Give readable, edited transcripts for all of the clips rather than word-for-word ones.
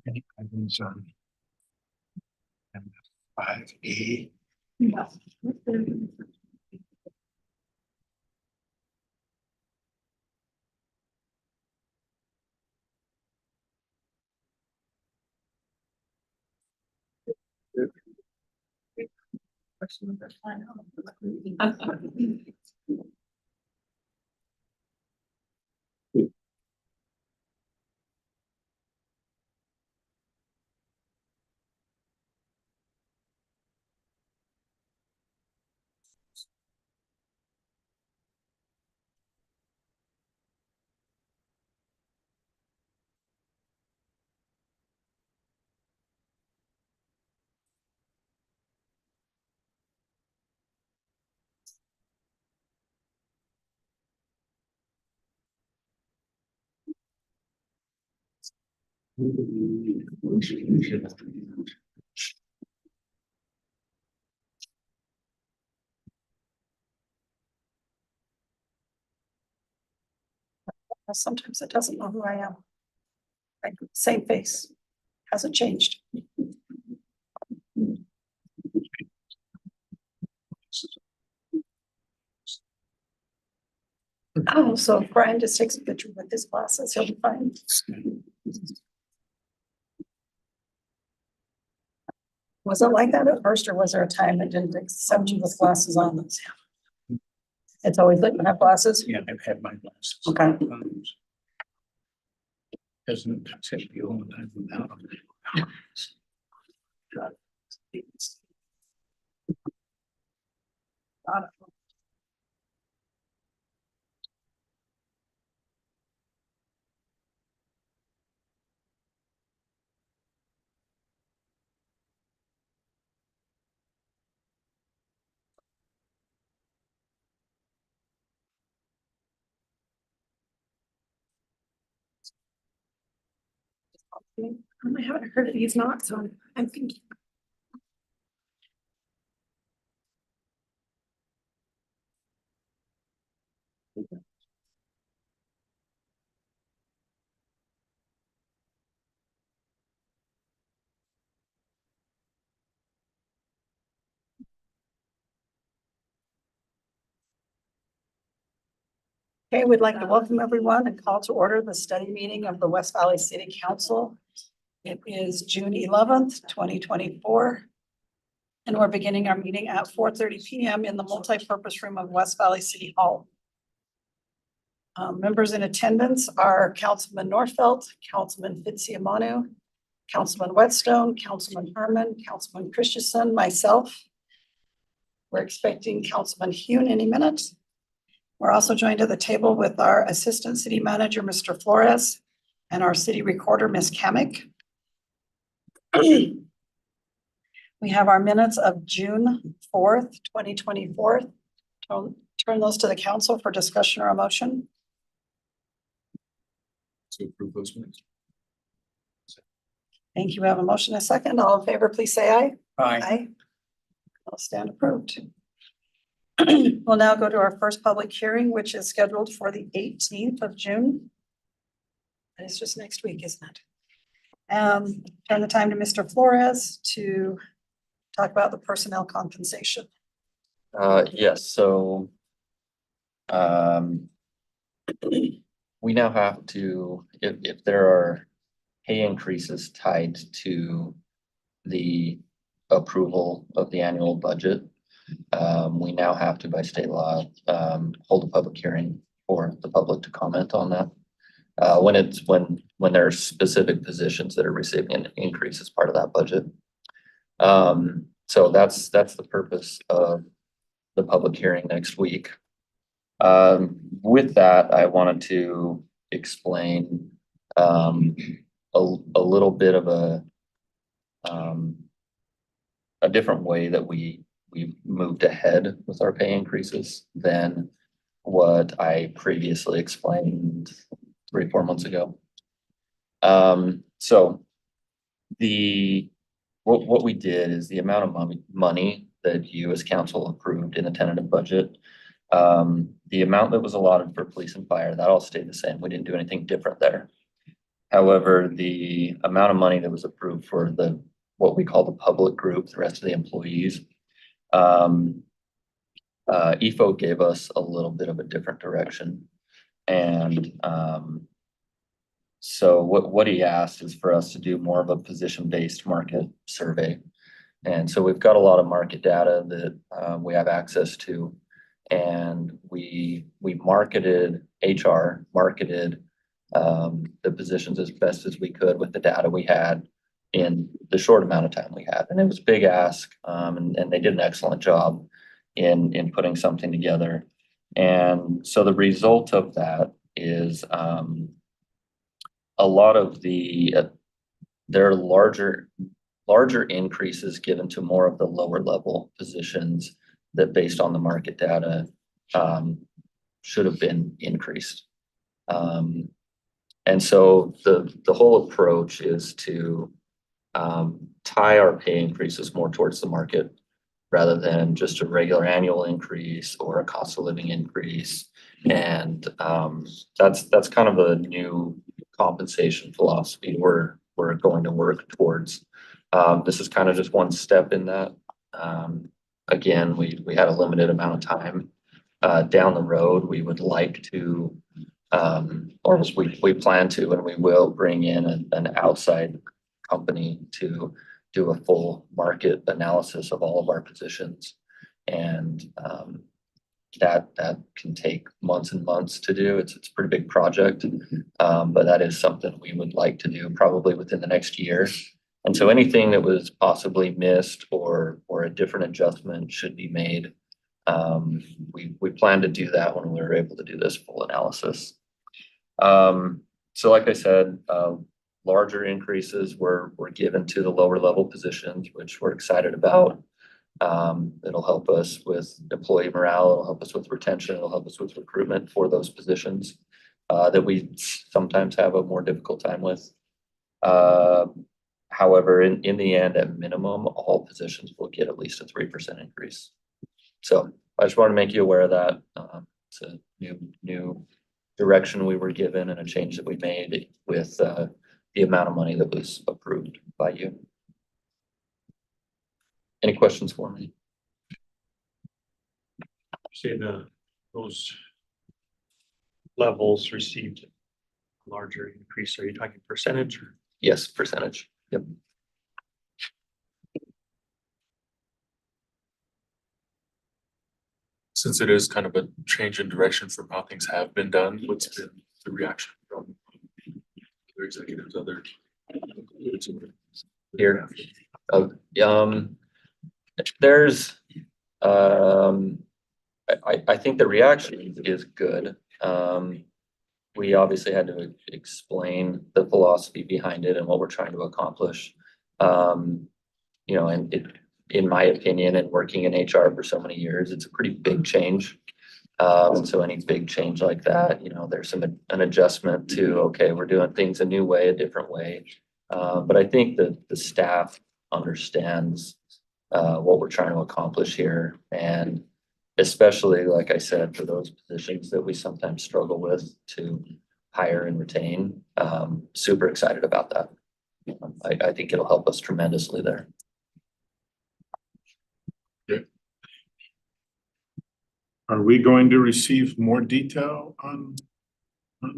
Any items on 5A? Yeah. Sometimes it doesn't know who I am. Like, same face, hasn't changed. Oh, so if Brian just takes a picture with his glasses, he'll be fine. Was it like that at first, or was there a time it didn't accept you with glasses on? It's always like you have glasses? Yeah, I've had my glasses. Okay. Doesn't accept you all the time without them. I haven't heard it, he's not, so I'm thinking. Okay, we'd like to welcome everyone and call to order the study meeting of the West Valley City Council. It is June 11th, 2024. And we're beginning our meeting at 4:30 p.m. in the multi-purpose room of West Valley City Hall. Members in attendance are Councilman Norfelt, Councilman Fitzsimmonu, Councilman Whetstone, Councilman Herman, Councilman Christensen, myself. We're expecting Councilman Hune any minute. We're also joined at the table with our Assistant City Manager, Mr. Flores, and our City Recorder, Ms. Kamick. We have our minutes of June 4th, 2024. Turn those to the council for discussion or a motion. To approve those minutes. Thank you. We have a motion and a second. All in favor, please say aye. Aye. Aye. I'll stand approved. We'll now go to our first public hearing, which is scheduled for the 18th of June. It's just next week, isn't it? Turn the time to Mr. Flores to talk about the personnel compensation. Yes, so we now have to, if there are pay increases tied to the approval of the annual budget, we now have to, by state law, hold a public hearing for the public to comment on that. When there's specific positions that are receiving an increase as part of that budget. So that's the purpose of the public hearing next week. With that, I wanted to explain a little bit of a different way that we've moved ahead with our pay increases than what I previously explained 3-4 months ago. So what we did is the amount of money that you as council approved in the tentative budget, the amount that was allotted for police and fire, that all stayed the same. We didn't do anything different there. However, the amount of money that was approved for the, what we call the public group, the rest of the employees, um, EFO gave us a little bit of a different direction. And, so what he asked is for us to do more of a position-based market survey. And so we've got a lot of market data that, we have access to. And we marketed, HR marketed, the positions as best as we could with the data we had in the short amount of time we had. And it was a big ask, and they did an excellent job in putting something together. And so the result of that is, a lot of there are larger increases given to more of the lower level positions that, based on the market data, should have been increased. And so the whole approach is to tie our pay increases more towards the market rather than just a regular annual increase or a cost of living increase. And that's kind of a new compensation philosophy we're going to work towards. This is kind of just one step in that. Again, we had a limited amount of time. Down the road, we would like to, or we plan to, and we will bring in an outside company to do a full market analysis of all of our positions. And that can take months and months to do. It's a pretty big project, but that is something we would like to do probably within the next year. And so anything that was possibly missed or a different adjustment should be made. We plan to do that when we're able to do this full analysis. So like I said, larger increases were given to the lower level positions, which we're excited about. It'll help us with employee morale, it'll help us with retention, it'll help us with recruitment for those positions that we sometimes have a more difficult time with. However, in the end, at minimum, all positions will get at least a 3% increase. So I just want to make you aware of that. It's a new direction we were given and a change that we made with the amount of money that was approved by you. Any questions for me? Say those levels received a larger increase. Are you talking percentage? Yes, percentage. Yep. Since it is kind of a change in direction from how things have been done, what's been the reaction from other executives, other? Here. There's, I think the reaction is good. We obviously had to explain the philosophy behind it and what we're trying to accomplish. You know, and in my opinion, and working in HR for so many years, it's a pretty big change. And so any big change like that, you know, there's an adjustment to, okay, we're doing things a new way, a different way. But I think that the staff understands what we're trying to accomplish here. And especially, like I said, for those positions that we sometimes struggle with to hire and retain, super excited about that. I think it'll help us tremendously there. Are we going to receive more detail on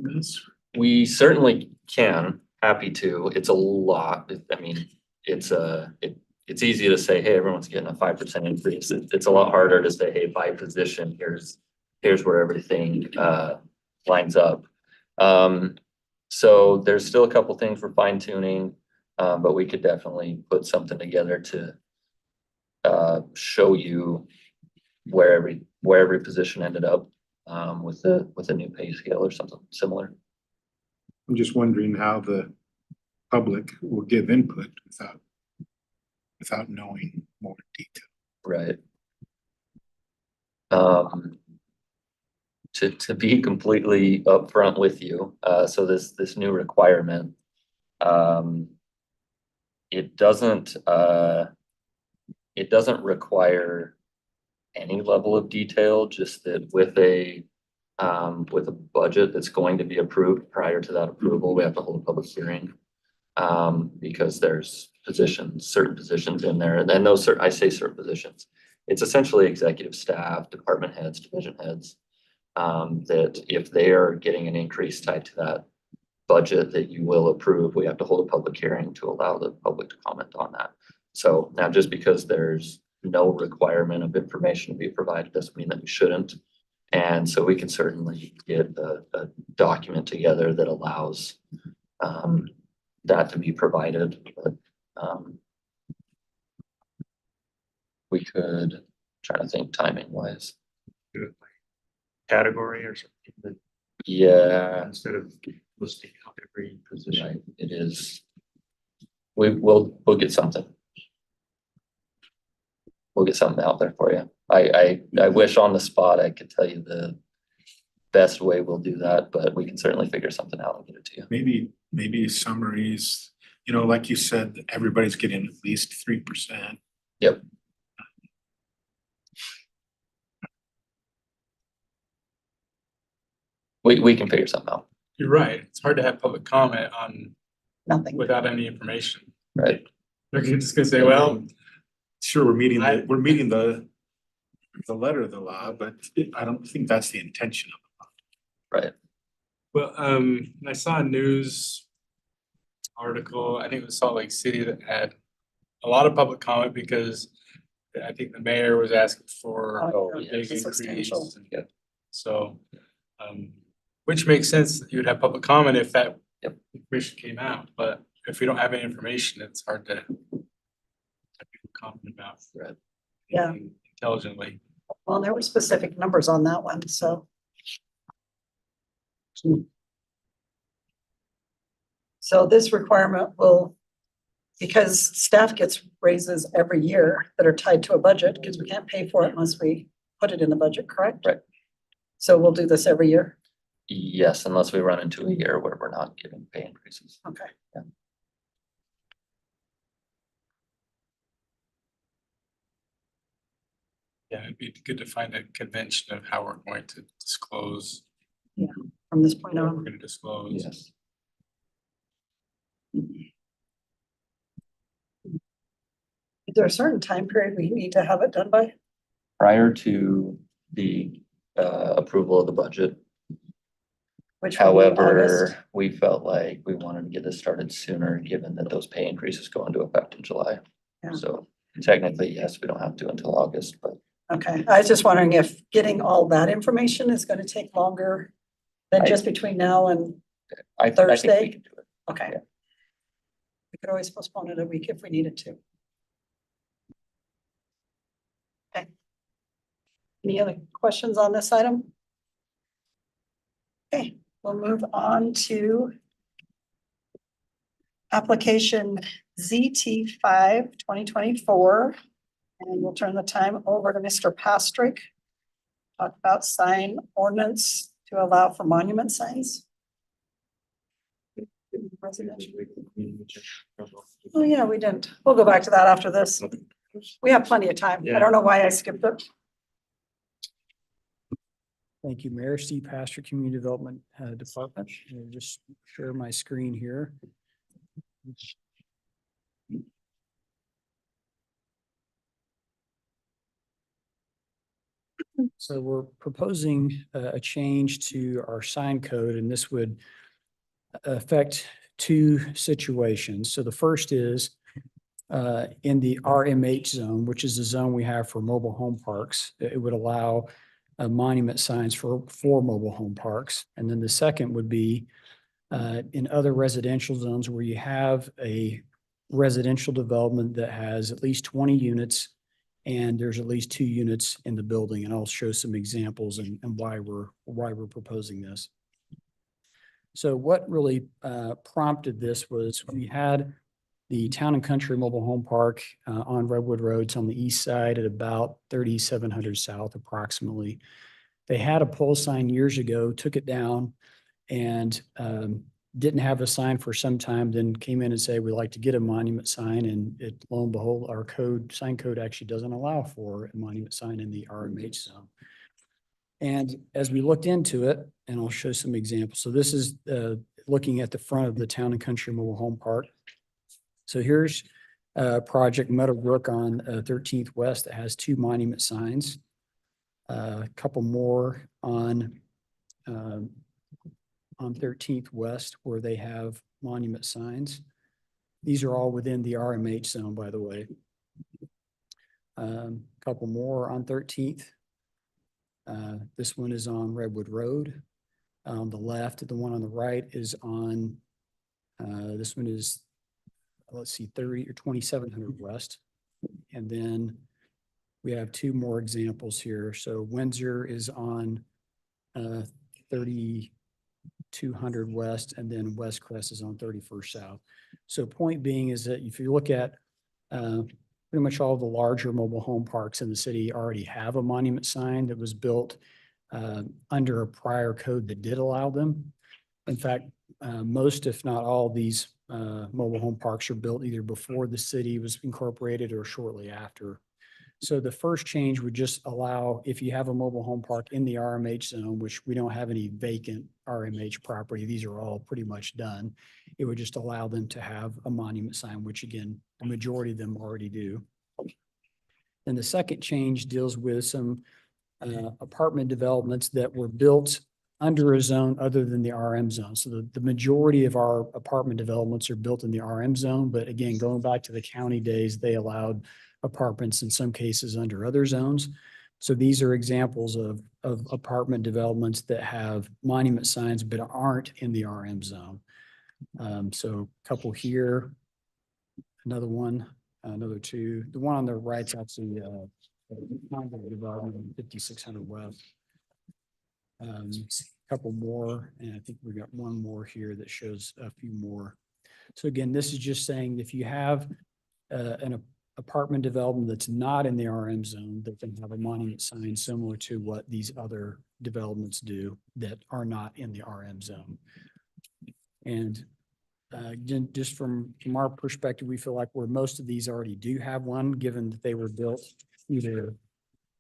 this? We certainly can. Happy to. It's a lot. I mean, it's easy to say, hey, everyone's getting a 5% increase. It's a lot harder to say, hey, by position, here's where everything lines up. So there's still a couple things for fine tuning, but we could definitely put something together to show you where every position ended up with a new pay scale or something similar. I'm just wondering how the public will give input without knowing more detail. Right. To be completely upfront with you, so this new requirement, it doesn't require any level of detail, just that with a with a budget that's going to be approved. Prior to that approval, we have to hold a public hearing. Because there's certain positions in there, and then I say certain positions. It's essentially executive staff, department heads, division heads. That if they are getting an increase tied to that budget that you will approve, we have to hold a public hearing to allow the public to comment on that. So now, just because there's no requirement of information to be provided doesn't mean that we shouldn't. And so we can certainly get a document together that allows that to be provided, but we could try to think timing wise. Do it by category or something, that Yeah, instead of listing out every position. right, it is. We'll get something. We'll get something out there for you. I wish on the spot I could tell you the best way we'll do that, but we can certainly figure something out and get it to you. Maybe summaries, like you said, everybody's getting at least 3%. Yep. We can figure something out, You're right. It's hard to have public comment on Nothing. without any information. right? They're just gonna say, well, Sure, we're meeting the letter of the law, but I don't think that's the intention of Right. well, I saw a news article, I think it was Salt Lake City, that had a lot of public comment because I think the mayor was asking for Oh, a yeah, big it's substantial. increase. And Yep. So, which makes sense that you would have public comment if that Yep. information came out, but if we don't have any information, it's hard to have people comment about. Right. Yeah. anything intelligently. Well, there were specific numbers on that one, so. So this requirement will, because staff gets raises every year that are tied to a budget, because we can't pay for it unless we put it in the budget, correct? Right. So we'll do this every year? Yes, unless we run into a year where we're not giving pay increases. Okay. Yeah, it'd be good to find a convention of how we're going to disclose, From this point what we're on. gonna disclose. Yes. Is there a certain time period we need to have it done by? Prior to the approval of the budget. Which would be August? However, we felt like we wanted to get this started sooner, given that those pay increases go into effect in July. Yeah. So technically, yes, we don't have to until August, but Okay, I was just wondering if getting all that information is gonna take longer than just between now and, I think Thursday? we can do it. okay. Yeah. We could always postpone it a week if we needed to. Okay. Any other questions on this item? Okay, we'll move on to application ZT 5/2024. And we'll turn the time over to Mr. Pastrick. Talk about sign ordinance to allow for monument signs. Oh, yeah, we didn't. We'll go back to that after this. We have plenty of time. I don't know why I skipped it. Thank you, Mayor. Steve Pastor, Community Development Department. I'll just share my screen here. So we're proposing a change to our sign code, and this would affect two situations. So the first is in the RMH zone, which is the zone we have for mobile home parks. It would allow monument signs for mobile home parks. And then the second would be in other residential zones where you have a residential development that has at least 20 units and there's at least 2 units in the building. And I'll show some examples and why we're proposing this. So what really prompted this was we had the Town and Country Mobile Home Park on Redwood Roads on the east side at about 3700 South approximately. They had a pole sign years ago, took it down and didn't have a sign for some time, then came in and said, we'd like to get a monument sign. And lo and behold, our sign code actually doesn't allow for a monument sign in the RMH zone. And as we looked into it, and I'll show some examples. So this is looking at the front of the Town and Country Mobile Home Park. So here's Project Meadowbrook on 13th West that has 2 monument signs. A couple more on 13th West where they have monument signs. These are all within the RMH zone, by the way. Couple more on 13th. This one is on Redwood Road. On the left, the one on the right is on, this one is, let's see, 30 or 2700 West. And then we have 2 more examples here. So Windsor is on 3200 West, and then West Crest is on 31st South. So point being is that if you look at pretty much all the larger mobile home parks in the city already have a monument sign that was built under a prior code that did allow them. In fact, most, if not all, these mobile home parks are built either before the city was incorporated or shortly after. So the first change would just allow, if you have a mobile home park in the RMH zone, which we don't have any vacant RMH property, these are all pretty much done. It would just allow them to have a monument sign, which again, the majority of them already do. And the second change deals with some apartment developments that were built under a zone other than the RM zone. So the majority of our apartment developments are built in the RM zone, but again, going back to the county days, they allowed apartments in some cases under other zones. So these are examples of apartment developments that have monument signs but aren't in the RM zone. So a couple here, another one, another 2. The one on the right's actually development 5600 West. Couple more, and I think we got one more here that shows a few more. So again, this is just saying if you have an apartment development that's not in the RM zone, that can have a monument sign similar to what these other developments do that are not in the RM zone. And again, just from our perspective, we feel like where most of these already do have one, given that they were built either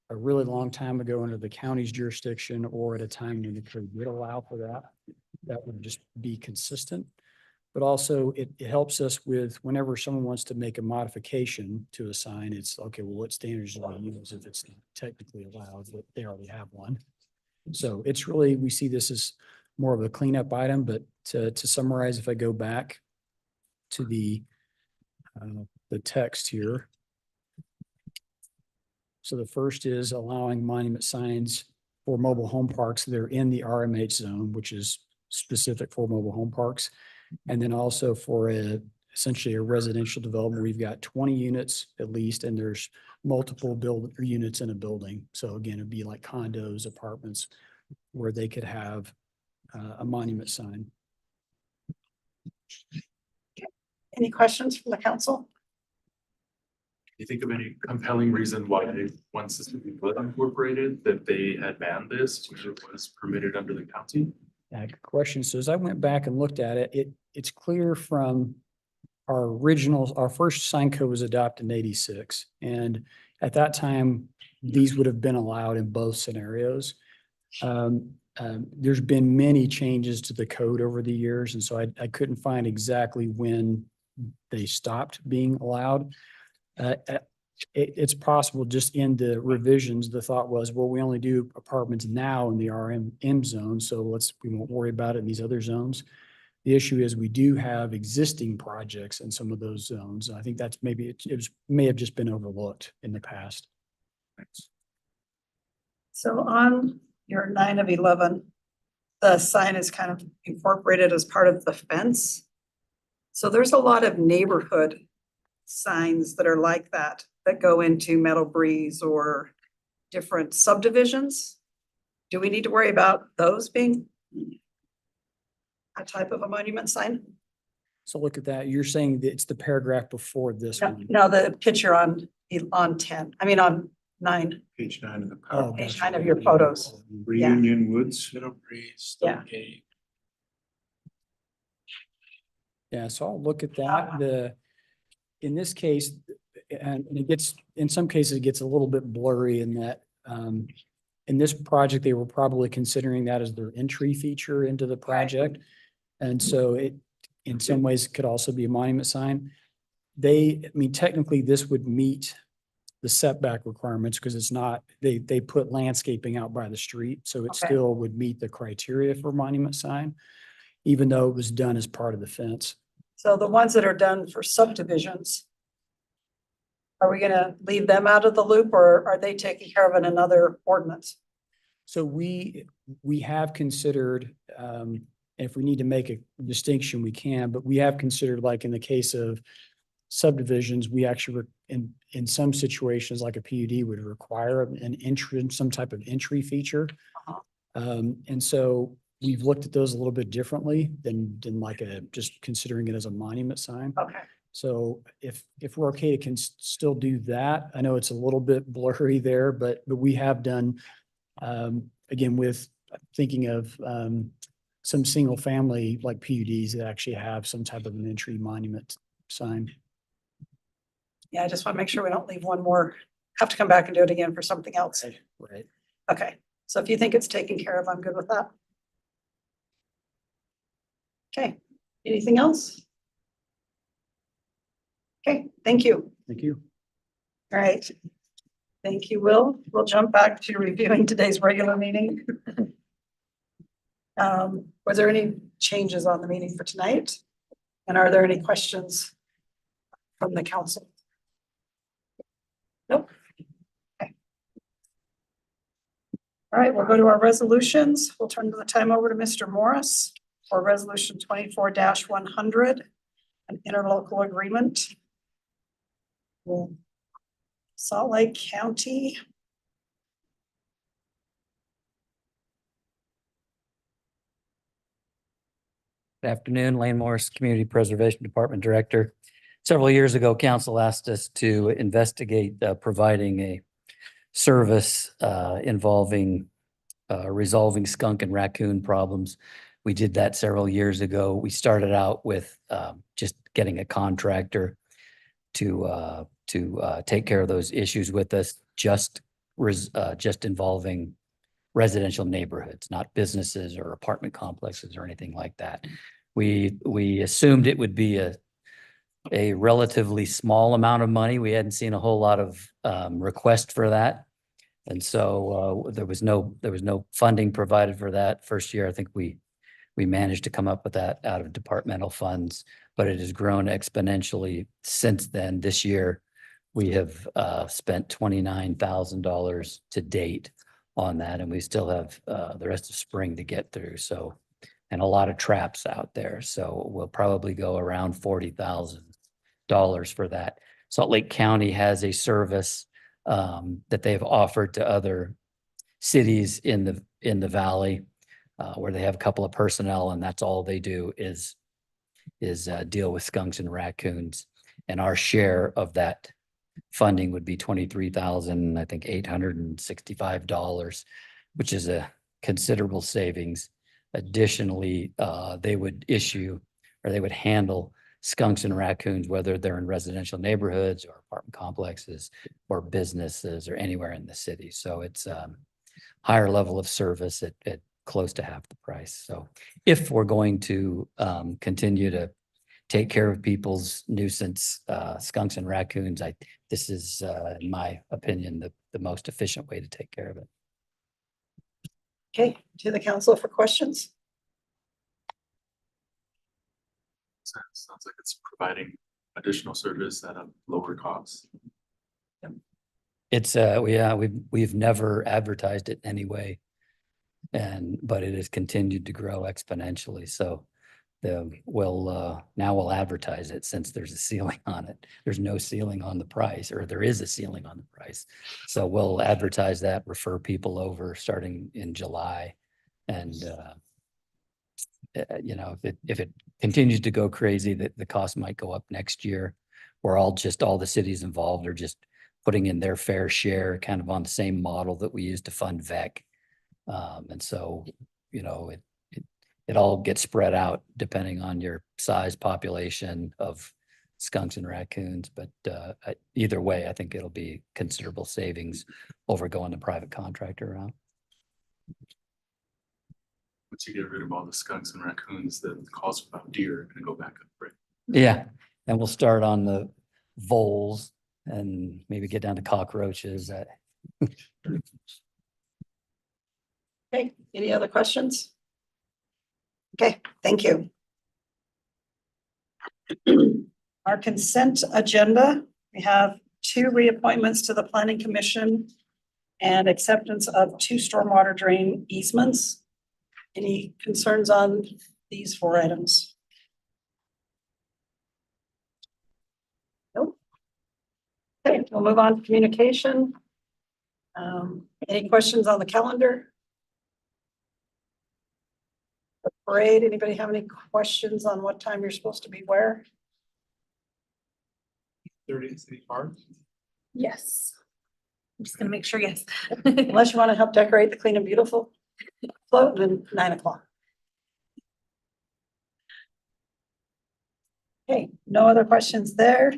a really long time ago under the county's jurisdiction or at a time when the code would allow for that. That would just be consistent. But also it helps us with whenever someone wants to make a modification to a sign, it's okay, well, what standards do we use if it's not technically allowed, but they already have one. So it's really, we see this as more of a cleanup item, but to summarize, if I go back to the text here. So the first is allowing monument signs for mobile home parks that are in the RMH zone, which is specific for mobile home parks. And then also for essentially a residential development, we've got 20 units at least, and there's multiple units in a building. So again, it'd be like condos, apartments, where they could have a monument sign. Any questions from the council? You think of any compelling reason why once this was incorporated, that they had banned this, which it was permitted under the county? Good question. So as I went back and looked at it, it's clear from our first sign code was adopted in 86. And at that time, these would have been allowed in both scenarios. There's been many changes to the code over the years. And so I couldn't find exactly when they stopped being allowed. It's possible just in the revisions, the thought was, well, we only do apartments now in the RM zone, so we won't worry about it in these other zones. The issue is we do have existing projects in some of those zones. I think that's maybe it may have just been overlooked in the past. Thanks. So on your 9 of 11, the sign is kind of incorporated as part of the fence. So there's a lot of neighborhood signs that are like that go into Meadow Breeze or different subdivisions. Do we need to worry about those being a type of a monument sign? So look at that. You're saying that it's the paragraph before this No, one. no, the picture on 10, I mean, on 9. Page 9 of the Oh, PowerPoint. Page 9 of your photos. Reunion Woods. Middle Breeze, Yeah. Stonegate. Yeah, so I'll look at that. In this case, and it gets, in some cases, it gets a little bit blurry in that in this project, they were probably considering that as their entry feature into the project. And so it, in some ways, could also be a monument sign. I mean, technically, this would meet the setback requirements because it's not, they put landscaping out by the street, so it Okay. still would meet the criteria for monument sign, even though it was done as part of the fence. So the ones that are done for subdivisions, are we gonna leave them out of the loop or are they taken care of in another ordinance? So we have considered, if we need to make a distinction, we can, but we have considered, like in the case of subdivisions, we actually, in some situations, like a PUD would require an entrance, some type of entry feature. And so we've looked at those a little bit differently than like just considering it as a monument sign. Okay, So if we're okay to still do that, I know it's a little bit blurry there, but we have done, again, with thinking of, some single family like PUDs that actually have some type of an entry monument sign. yeah, I just want to make sure we don't leave one more, have to come back and do it again for something else. Right. Okay, so if you think it's taken care of, I'm good with that. Okay, anything else? Okay, thank you. Thank you. All right. Thank you, Will. We'll jump back to reviewing today's regular meeting. Was there any changes on the meeting for tonight? And are there any questions from the council? Nope. Okay. All right, we'll go to our resolutions. We'll turn the time over to Mr. Morris for resolution 24-100, an interlocal agreement. Salt Lake County. Good afternoon, Lane Morris, Community Preservation Department Director. Several years ago, council asked us to investigate providing a service involving resolving skunk and raccoon problems. We did that several years ago. We started out with just getting a contractor to take care of those issues with us, just involving residential neighborhoods, not businesses or apartment complexes or anything like that. We assumed it would be a relatively small amount of money. We hadn't seen a whole lot of request for that. And so there was no funding provided for that. First year, I think we managed to come up with that out of departmental funds, but it has grown exponentially since then. This year, we have spent $29,000 to date on that, and we still have the rest of spring to get through. So, and a lot of traps out there. So we'll probably go around $40,000 for that. Salt Lake County has a service that they've offered to other cities in the valley where they have a couple of personnel, and that's all they do is deal with skunks and raccoons. And our share of that funding would be $23,000, I think $865, which is a considerable savings. Additionally, they would issue or they would handle skunks and raccoons, whether they're in residential neighborhoods or apartment complexes or businesses or anywhere in the city. So it's higher level of service at close to half the price. So if we're going to continue to take care of people's nuisance skunks and raccoons, this is, in my opinion, the most efficient way to take care of it. Okay, to the council for questions. Sounds like it's providing additional service at a lower cost. It's we've never advertised it anyway, but it has continued to grow exponentially. So now we'll advertise it since there's a ceiling on it. There's no ceiling on the price, or there is a ceiling on the price. So we'll advertise that, refer people over starting in July, and if it continues to go crazy, the cost might go up next year. We're all the cities involved are just putting in their fair share, kind of on the same model that we use to fund VEC. And so, it all gets spread out depending on your size, population of skunks and raccoons. But either way, I think it'll be considerable savings over going the private contractor route. Once you get rid of all the skunks and raccoons, the calls about deer are gonna go back up, right? Yeah, and we'll start on the voles and maybe get down to cockroaches. Okay, any other questions? Okay, thank you. Our consent agenda, we have 2 reappointments to the Planning Commission and acceptance of 2 stormwater drain easements. Any concerns on these 4 items? Nope. Okay, we'll move on to communication. Any questions on the calendar? The parade, anybody have any questions on what time you're supposed to be where? 30th City Park. Yes. I'm just gonna make sure, yes. Unless you want to help decorate the Clean and Beautiful float, then 9 o'clock. Okay, no other questions there.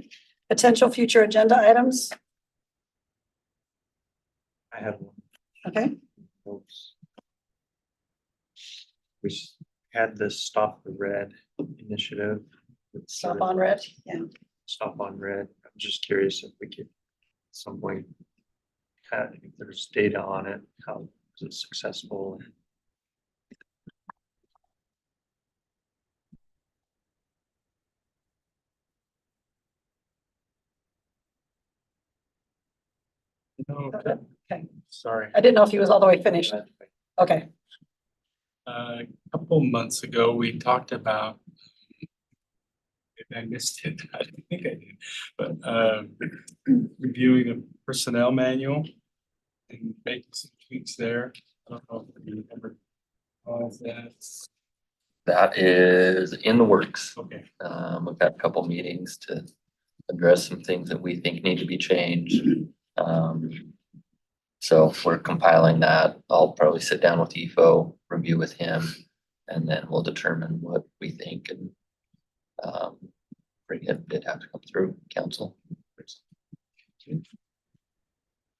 Potential future agenda items, I have one. okay? Oops. We had this Stop the Red initiative. It's sort Stop of on red, yeah. Stop on Red. I'm just curious if we could at some point have, if there's data on it, how is it successful? No, Okay, sorry. I didn't know if he was all the way finished. Okay, A couple months ago, we talked about. Maybe I missed it. I don't think I did, but reviewing a personnel manual and making some tweaks there. I don't know if you remember all of that. That is in the works. Okay. We've had a couple meetings to address some things that we think need to be changed. So we're compiling that. I'll probably sit down with EFO, review with him, and then we'll determine what we think and bring it, it'd have to come through council. do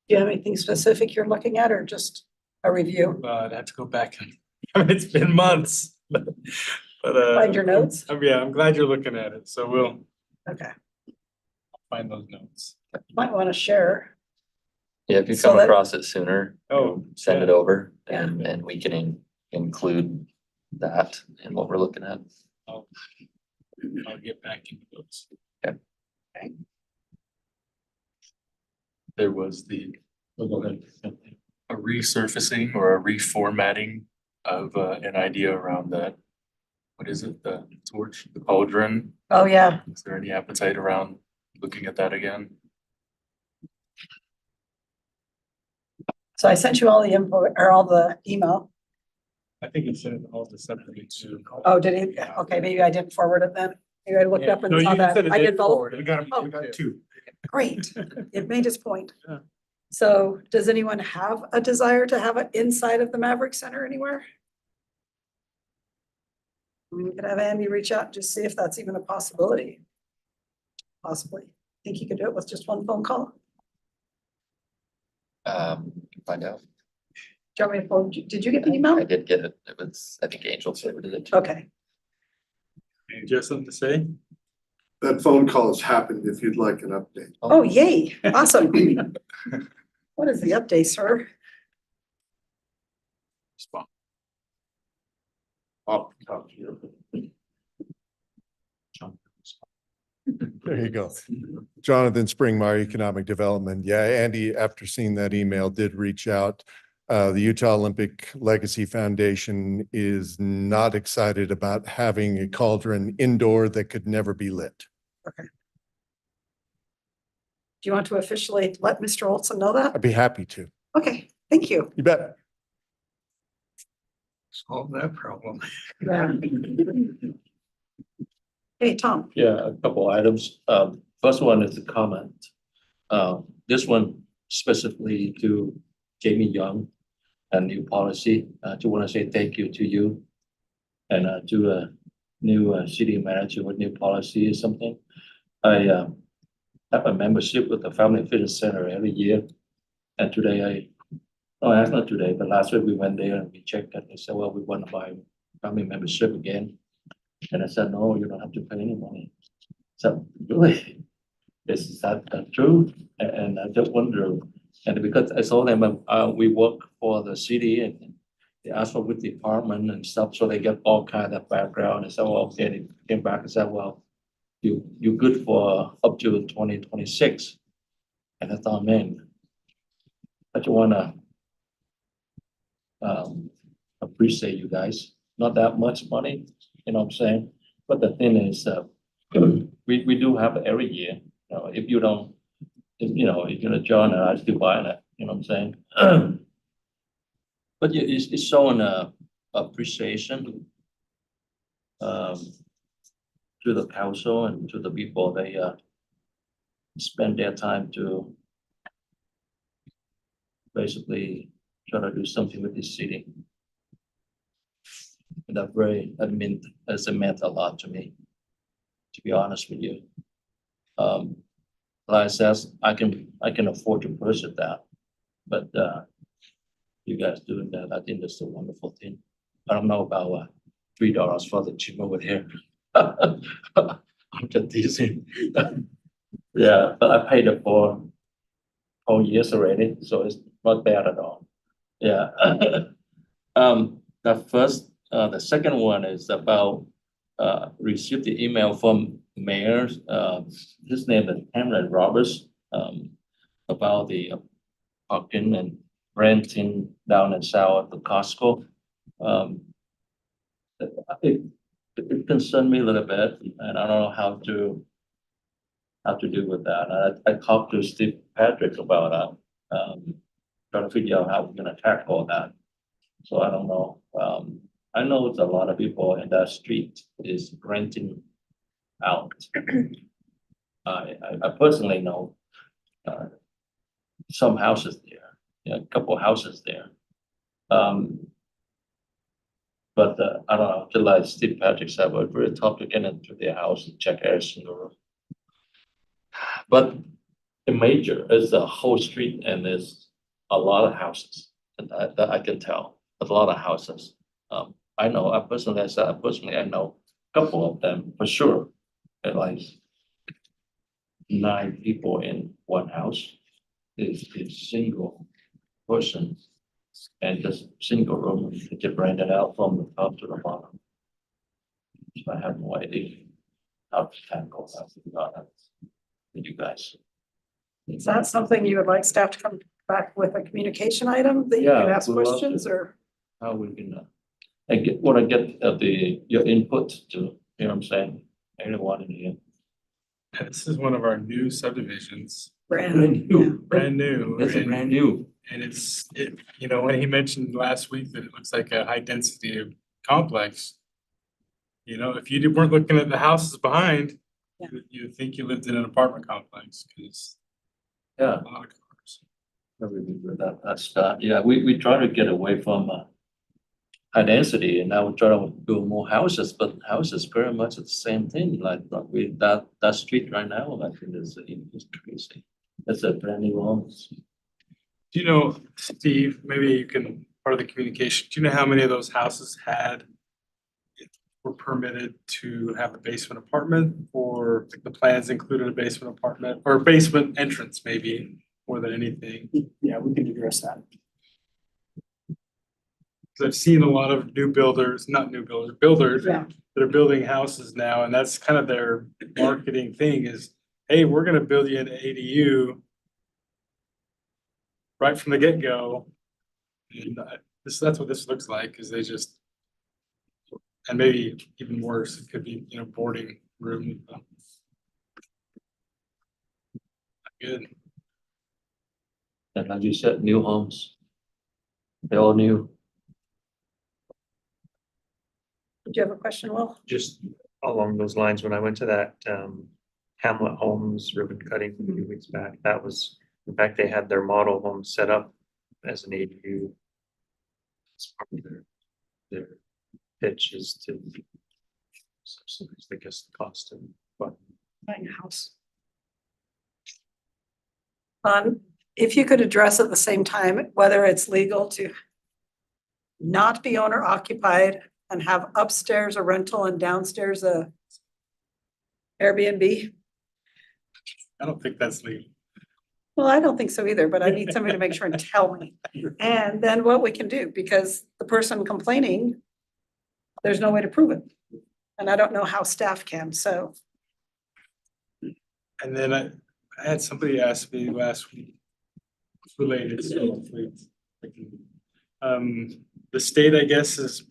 you have anything specific you're looking at or just a review? I'd have to go back and, it's been months. But Find your notes? Yeah, I'm glad you're looking at it. So we'll Okay, find those notes. might want to share. Yeah, if you So come that- across it sooner, Oh, send it yeah. over Yeah. and we can include that in what we're looking at. I'll get back into those. Okay. There was a resurfacing or a reformatting of an idea around that. What is it? The torch, the cauldron? Oh, yeah, Is there any appetite around looking at that again? so I sent you all the info or all the email. I think it said all the separately too. Oh, did he? Okay, maybe I didn't forward it then. Maybe I looked up and No, saw you that. said it I did did both. forward. We got, Oh. we got 2. Great. It made its point. Yeah. So does anyone have a desire to have it inside of the Maverick Center anywhere? We could have Andy reach out and just see if that's even a possibility. Possibly. Think he could do it with just 1 phone call? Find out. Do you want me to phone? Did you get the email? I did get it. It was, I think Angel forwarded it. Okay. Do you have something to say? That phone call has happened if you'd like an update. Oh, yay. Awesome. What is the update, sir? Spot. I'll talk to you. There you go. Jonathan Springmeyer, Economic Development. Yeah, Andy, after seeing that email, did reach out. The Utah Olympic Legacy Foundation is not excited about having a cauldron indoor that could never be lit. Do you want to officially let Mr. Olson know that? I'd be happy to. Okay, thank you. You bet. Solve that problem. Yeah. Hey, Tom. Yeah, a couple items. First one is a comment. This one specifically to Jamie Young and new policy. I just want to say thank you to you and to a new city manager with new policy or something. I have a membership with the Family Fitness Center every year. And today I No, that's not today, but last week we went there and we checked and they said, well, we want to buy family membership again. And I said, no, you don't have to pay any money. So really, is that true? And I just wonder, and because I saw them, we work for the city and they asked for with the department and stuff, so they get all kind of background. And so, well, okay, they came back and said, well, you good for up to 2026. And I thought, man, I just wanna appreciate you guys. Not that much money, you know what I'm saying? But the thing is, we do have it every year. You know, if you don't, if you're gonna join it, I still buying it, you know what I'm saying? But yeah, it's showing appreciation to the council and to the people. They spend their time to basically try to do something with this city. And that meant a lot to me, to be honest with you. Like I says, I can afford to purchase that, but you guys doing that, I think that's a wonderful thing. I don't know about $3 for the gym over here. I'm just teasing. Yeah, but I paid it for 4 years already, so it's not bad at all. Yeah. The second one is about received the email from mayor, his name is Hamlet Roberts, about the parking and renting down in south at the Costco. It concerned me a little bit, and I don't know how to do with that. I talked to Steve Patrick about that, trying to figure out how we're gonna tackle that. So I don't know. I know it's a lot of people in that street is renting out. I personally know some houses there, a couple houses there. But I don't know, just like Steve Patrick said, we're very tough to get into their house and check every single room. But the major is the whole street and there's a lot of houses, and that I can tell, there's a lot of houses. I know, I personally know a couple of them for sure. At like 9 people in one house is single person. And just single room, you can rent it out from the top to the bottom. So I have no idea how to tackle that, to be honest with you guys. Is that something you would like staff to come back with a communication item that you Yeah, can ask we'd love questions to. or? How we can, I get your input to, you know what I'm saying? Anyone in here. This is one of our new subdivisions, Brand brand new. That's a and- brand new. And when he mentioned last week that it looks like a high density complex. If you weren't looking at the houses behind, Yeah. you'd think you lived in an apartment complex, because Yeah. a lot of cars. I remember that. Yeah, we try to get away from high density and now we try to build more houses, but houses very much the same thing, like that street right now, I think is crazy. That's a brand new homes. Do you know, Steve, maybe you can, part of the communication, do you know how many of those houses were permitted to have a basement apartment, or the plans included a basement apartment or basement entrance, maybe more than anything? Yeah, we can address that. Because I've seen a lot of builders Yeah. that are building houses now, and that's kind of their marketing thing is, hey, we're gonna build you an ADU right from the get-go. And that's what this looks like, is they just, and maybe even worse, it could be, boarding room. Good. And like you said, new homes. They're all new. Did you have a question, Will? Just along those lines, when I went to that Hamlet Homes ribbon cutting a few weeks back, that was, in fact, they had their model home set up as an ADU. It's part of their pitch is to subsidize, I guess, the cost of, but Buying a house. Fun. If you could address at the same time, whether it's legal to not be owner occupied and have upstairs a rental and downstairs a Airbnb. I don't think that's legal. Well, I don't think so either, but I need somebody to make sure and tell me. And then what we can do, because the person complaining, there's no way to prove it. And I don't know how staff can, so. And then I had somebody ask me last week. It's related, so hopefully I can- the state, I guess, has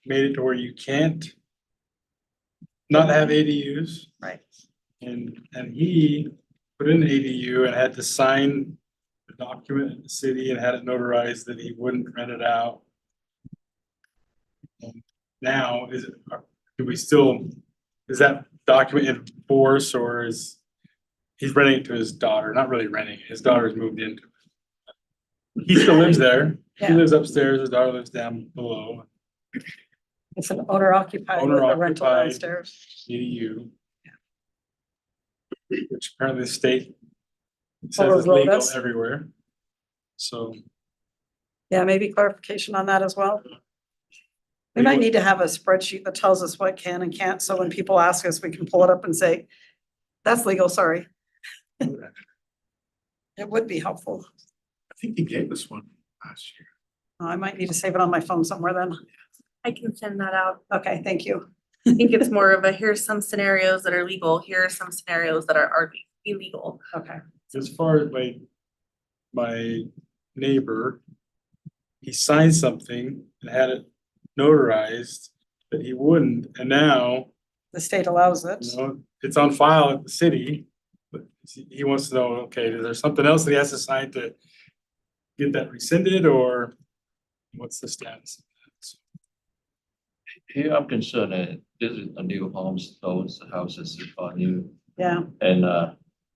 made it to where you can't not have ADUs. Right. And he put in an ADU and had to sign the document at the city and had it notarized that he wouldn't rent it out. And now, do we still, is that document in force, or is he's renting it to his daughter? Not really renting it. His daughter's moved into it. He still lives there. He Yeah. lives upstairs. His daughter lives down below. It's an owner occupied with a rental Owner-occupied. downstairs. ADU. Which apparently the state says is Overruled legal us. everywhere. So. Yeah, maybe clarification on that as well. We might need to have a spreadsheet that tells us what can and can't, so when people ask us, we can pull it up and say, that's legal, sorry. It would be helpful. I think he gave us one last year. I might need to save it on my phone somewhere then. I can send that out. Okay, thank you. I think it's more of a, here's some scenarios that are legal, here are some scenarios that are illegal. Okay. As far as my neighbor, he signed something and had it notarized that he wouldn't, and now, The state allows it. you know, it's on file at the city. But he wants to know, okay, is there something else that he has to sign to get that rescinded, or what's the status? Here, I'm concerned that this is a new homes, those houses are new. Yeah, And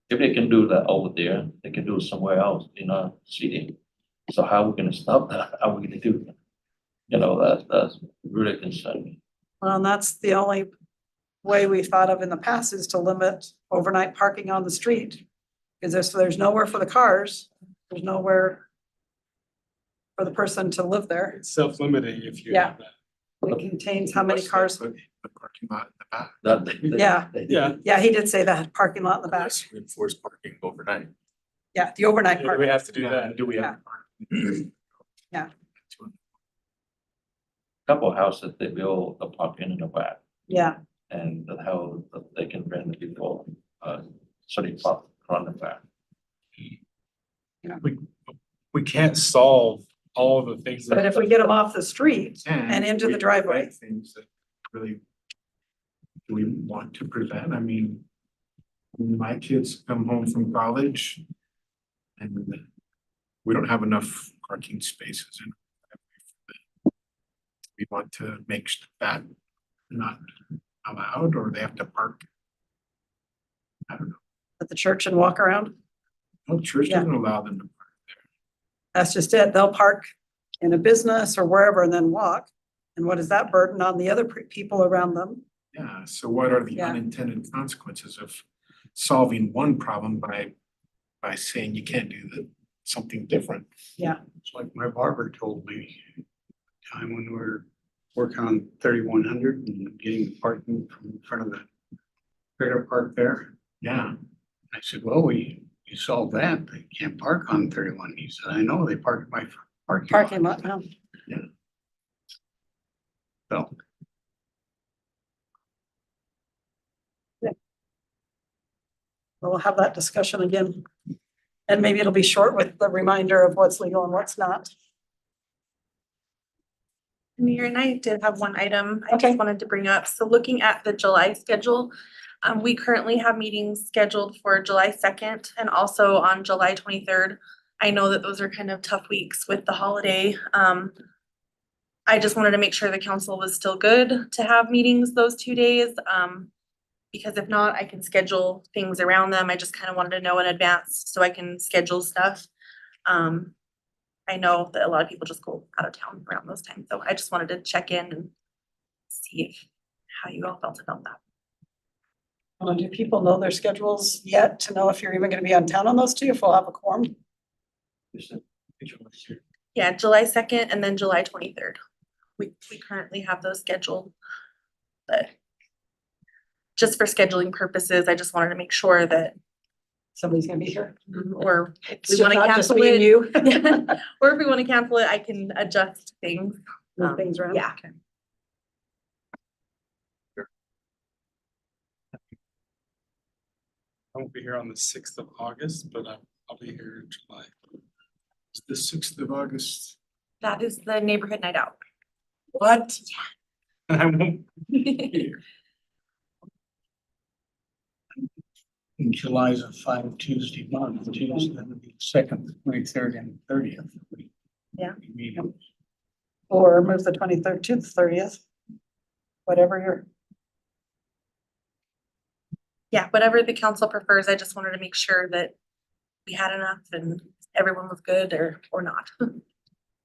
if they can do that over there, they can do it somewhere else in our city. So how are we gonna stop that? How are we gonna do that? You know, that's really concerning. well, and that's the only way we've thought of in the past is to limit overnight parking on the street. Because there's nowhere for the cars, there's nowhere for the person to live there. It's self-limiting if you Yeah. have that. It contains how many cars. Put the parking lot in the back. Yeah. Yeah. Yeah, he did say that, parking lot in the back. Enforce parking overnight. Yeah, the overnight Do we parking. have to do that? Do we have? Couple houses, they build a parking in the back Yeah, and the how they can rent it before, so they park on the back. We can't solve all of the things. that- but if we get them off the street and into we the driveway. prevent Things that really, do we want to prevent? I mean, when my kids come home from college and we don't have enough parking spaces in. We want to make that not allowed, or they have to park. I don't know. At the church and walk around. No, church Yeah. doesn't allow them to park. That's just it. They'll park in a business or wherever and then walk. And what is that burden on the other people around them? Yeah, so what are the Yeah. unintended consequences of solving one problem by saying you can't do something different? It's like my barber told me, time when we were working on 3100 and getting parking from in front of the trailer park there. Yeah, I said, well, you solved that. They can't park on 31. He said, I know, they park at my parking lot. Parking lot, no. So, We'll have that discussion again. And maybe it'll be short with the reminder of what's legal and what's not. Mayor, and I did have one item I Okay. just wanted to bring up. So looking at the July schedule, we currently have meetings scheduled for July 2nd and also on July 23rd. I know that those are kind of tough weeks with the holiday. I just wanted to make sure the council was still good to have meetings those 2 days. Because if not, I can schedule things around them. I just kind of wanted to know in advance so I can schedule stuff. I know that a lot of people just go out of town around those times, so I just wanted to check in and see how you all felt about that. Do people know their schedules yet to know if you're even gonna be on town on those two, if we'll have a quorum? Yeah, July 2nd and then July 23rd. We currently have those scheduled. But just for scheduling purposes, I just wanted to make sure that, Somebody's gonna be here. or if It's we want to not just cancel me and it. you. Yeah. Or if we want to cancel it, I can adjust things. Move things around. Yeah. Okay. I won't be here on the 6th of August, but I'll be here in July. It's the 6th of August. That is the neighborhood night out. What? I won't be here. In July's a 5 Tuesday month, Tuesday, that would be 2nd, 23rd and 30th. Yeah. Meeting. Or move the 23rd to the 30th. Whatever you're, Yeah, whatever the council prefers. I just wanted to make sure that we had enough and everyone was good or not.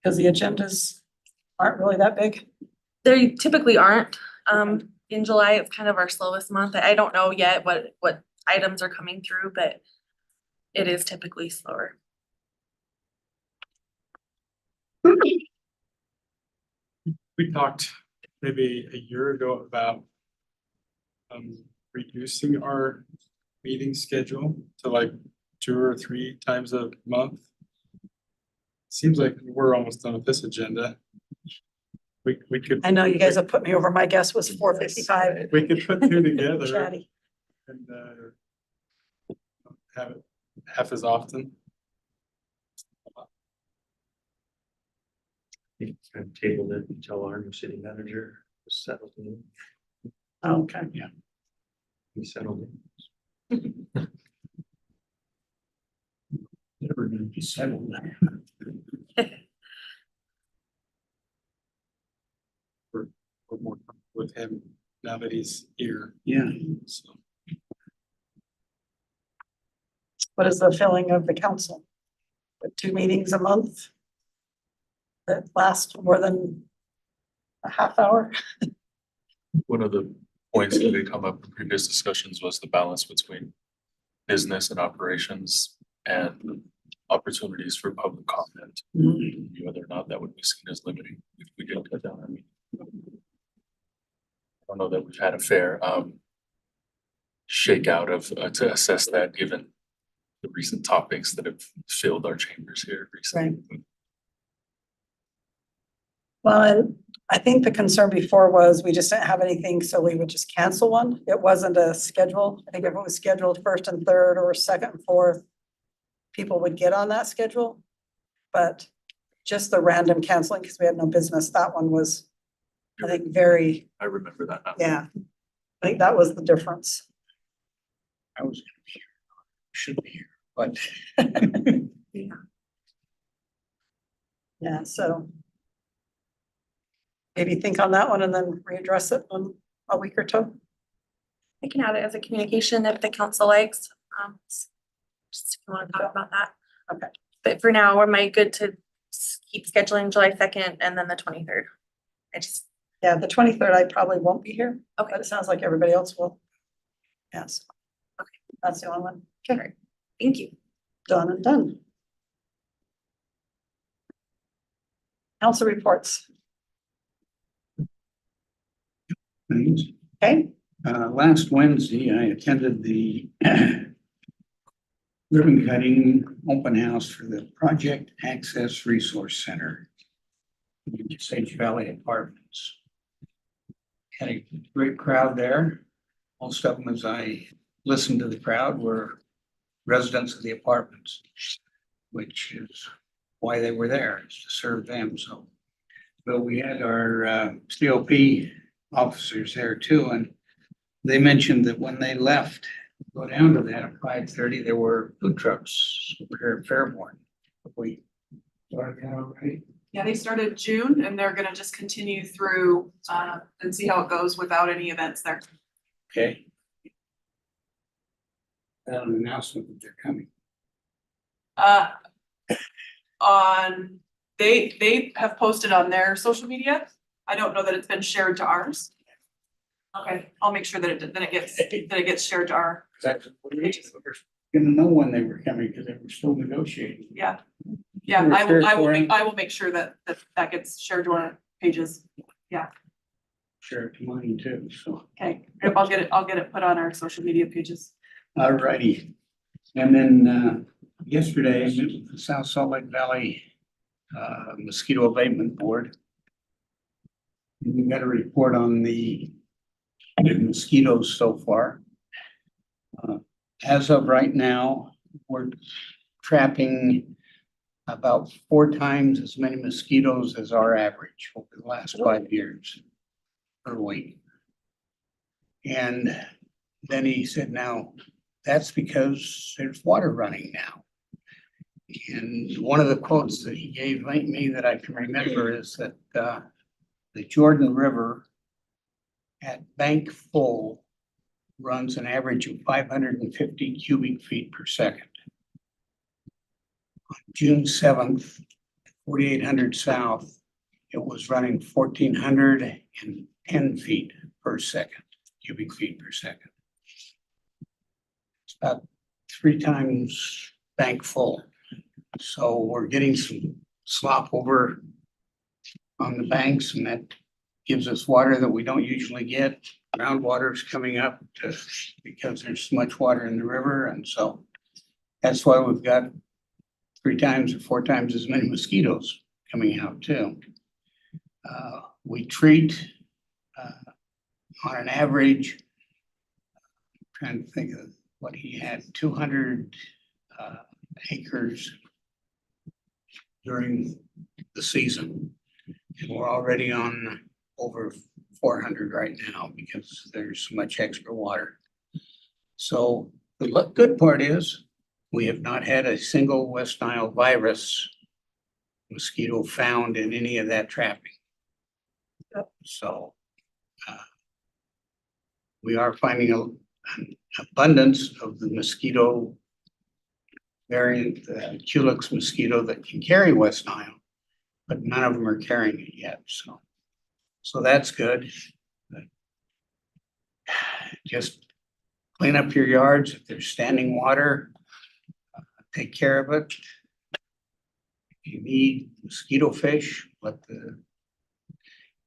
because the agendas aren't really that big. They typically aren't. In July, it's kind of our slowest month. I don't know yet what items are coming through, but it is typically slower. We talked maybe a year ago about reducing our meeting schedule to like 2 or 3 times a month. Seems like we're almost done with this agenda. We could. I know you guys have put me over. My guess was 4:55. We could put 2 together Chatty. and have it half as often. I've tabled it until our new city manager was settled in. Okay. He settled in. Never gonna be settled there. We're more comfortable with him now that he's here. Yeah. So What is the feeling of the council? With 2 meetings a month? That last more than a half hour? One of the points that had come up in previous discussions was the balance between business and operations and opportunities for public comment. Whether or not that would be seen as limiting if we did cut down our meeting. I don't know that we've had a fair shakeout of to assess that given the recent topics that have filled our chambers here recently. Well, and I think the concern before was we just didn't have anything, so we would just cancel one. It wasn't a schedule. I think if it was scheduled 1st and 3rd or 2nd and 4th, people would get on that schedule. But just the random canceling because we had no business, that one was, I think, very, I remember that now. yeah. I think that was the difference. I was gonna be here. Should be here, but Yeah, so maybe think on that one and then readdress it in a week or two. I can add it as a communication if the council likes. Just if you want to talk about that. Okay. But for now, am I good to keep scheduling July 2nd and then the 23rd? Yeah, the 23rd, I probably won't be here, Okay. but it sounds like everybody else will. Yes. Okay. That's the only one. All right. Thank you. Done and done. Council reports. things. Okay, Last Wednesday, I attended the ribbon cutting open house for the Project Access Resource Center in Sage Valley Apartments. Had a great crowd there. Most of them, as I listened to the crowd, were residents of the apartments, which is why they were there, is to serve them. So, but we had our COP officers there too, and they mentioned that when they left, go down to that at 5:30, there were food trucks over here at Fairborn. We started that already. Yeah, they started June and they're gonna just continue through and see how it goes without any events there. Okay. An announcement that they're coming. They have posted on their social media. I don't know that it's been shared to ours. Okay, I'll make sure that it gets shared to our, That's what we gonna know when they were coming because they were still negotiating. yeah. Yeah, We're I will, sure for him. I will make sure that that gets shared to our pages. Share it to mine too, so. Okay, I'll get it put on our social media pages. Alrighty. And then, yesterday, I met with the South Salt Lake Valley, Mosquito Abatement Board. And we got a report on the mosquitoes so far. As of right now, we're trapping about 4 times as many mosquitoes as our average over the last 5 years per week. And then he said, now, that's because there's water running now. And one of the quotes that he gave me that I can remember is that the Jordan River at bank full runs an average of 550 cubic feet per second. On June 7th, 4800 South, it was running 1410 feet per second, cubic feet per second. It's about 3 times bank full. So we're getting some slop over on the banks, and that gives us water that we don't usually get. Groundwater is coming up because there's so much water in the river, and so that's why we've got 3 times or 4 times as many mosquitoes coming out too. We treat on an average, I'm trying to think of what he had, 200 acres during the season. And we're already on over 400 right now because there's so much extra water. So the good part is we have not had a single West Nile virus mosquito found in any of that trapping. So we are finding an abundance of the mosquito variant, Culex mosquito that can carry West Nile, but none of them are carrying it yet. So that's good. But just clean up your yards. If there's standing water, take care of it. If you need mosquito fish,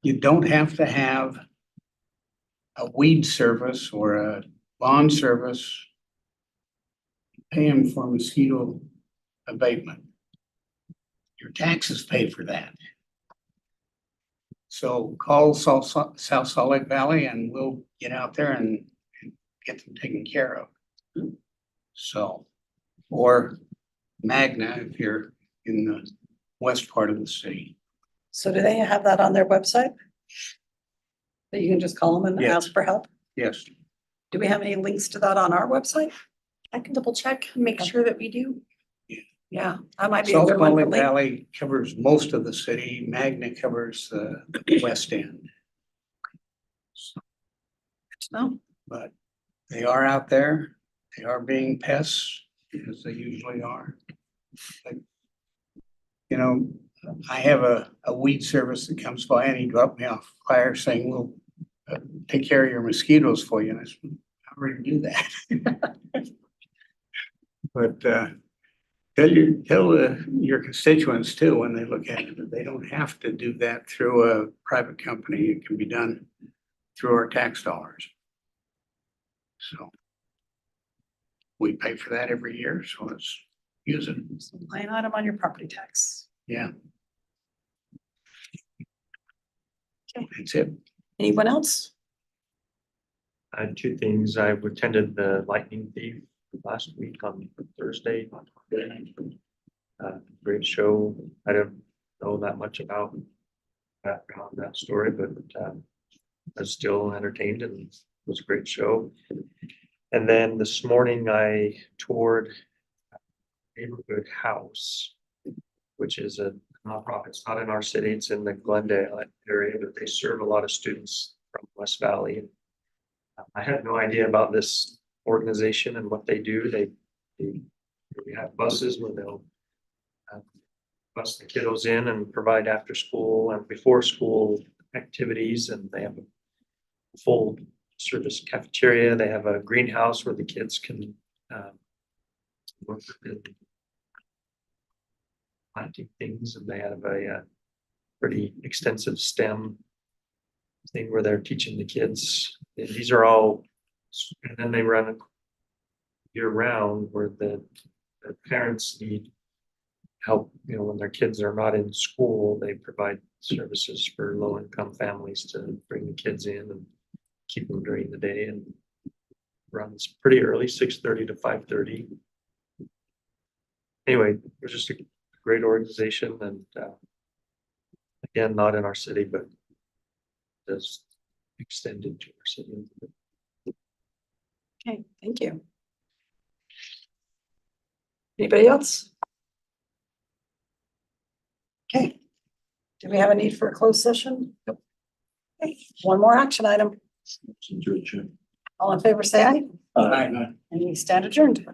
you don't have to have a weed service or a lawn service. Pay them for mosquito abatement. Your taxes pay for that. So call South Salt Lake Valley and we'll get out there and get them taken care of. So, or Magna if you're in the west part of the city. So do they have that on their website? That you can just call them and Yes. ask for help? Yes. Do we have any links to that on our website? I can double check and make sure that we do. Yeah, that might be a South good Salt one to Lake link. Valley covers most of the city. Magna covers the west end. No, But they are out there. They are being pests, as they usually are. But, you know, I have a weed service that comes by and he dropped me off a flyer saying, we'll take care of your mosquitoes for you. And I said, I already do that. But tell your constituents too, when they look at it, that they don't have to do that through a private company. It can be done through our tax dollars. So we pay for that every year, so let's use it. line item on your property tax. Yeah. That's it. Anyone else? 2 things. I attended the Lightning Thief last week on Thursday. Great show. I don't know that much about that story, but I was still entertained and it was a great show. And then this morning I toured Neighborhood House, which is a nonprofit. It's not in our city, it's in the Glendale area, but they serve a lot of students from West Valley. I had no idea about this organization and what they do. They have buses where they'll bus the kiddos in and provide after school and before school activities, and they have a full service cafeteria. They have a greenhouse where the kids can work with planting things, and they have a pretty extensive STEM thing where they're teaching the kids. And these are all, and then they run year round where the parents need help, when their kids are not in school, they provide services for low income families to bring the kids in and keep them during the day, and runs pretty early, 6:30 to 5:30. Anyway, it's just a great organization, and again, not in our city, but does extend into our city. Okay, thank you. Anybody else? Okay. Do we have a need for a closed session? Nope. Okay, one more action item. All in favor, say aye. Aye. And we stand adjourned.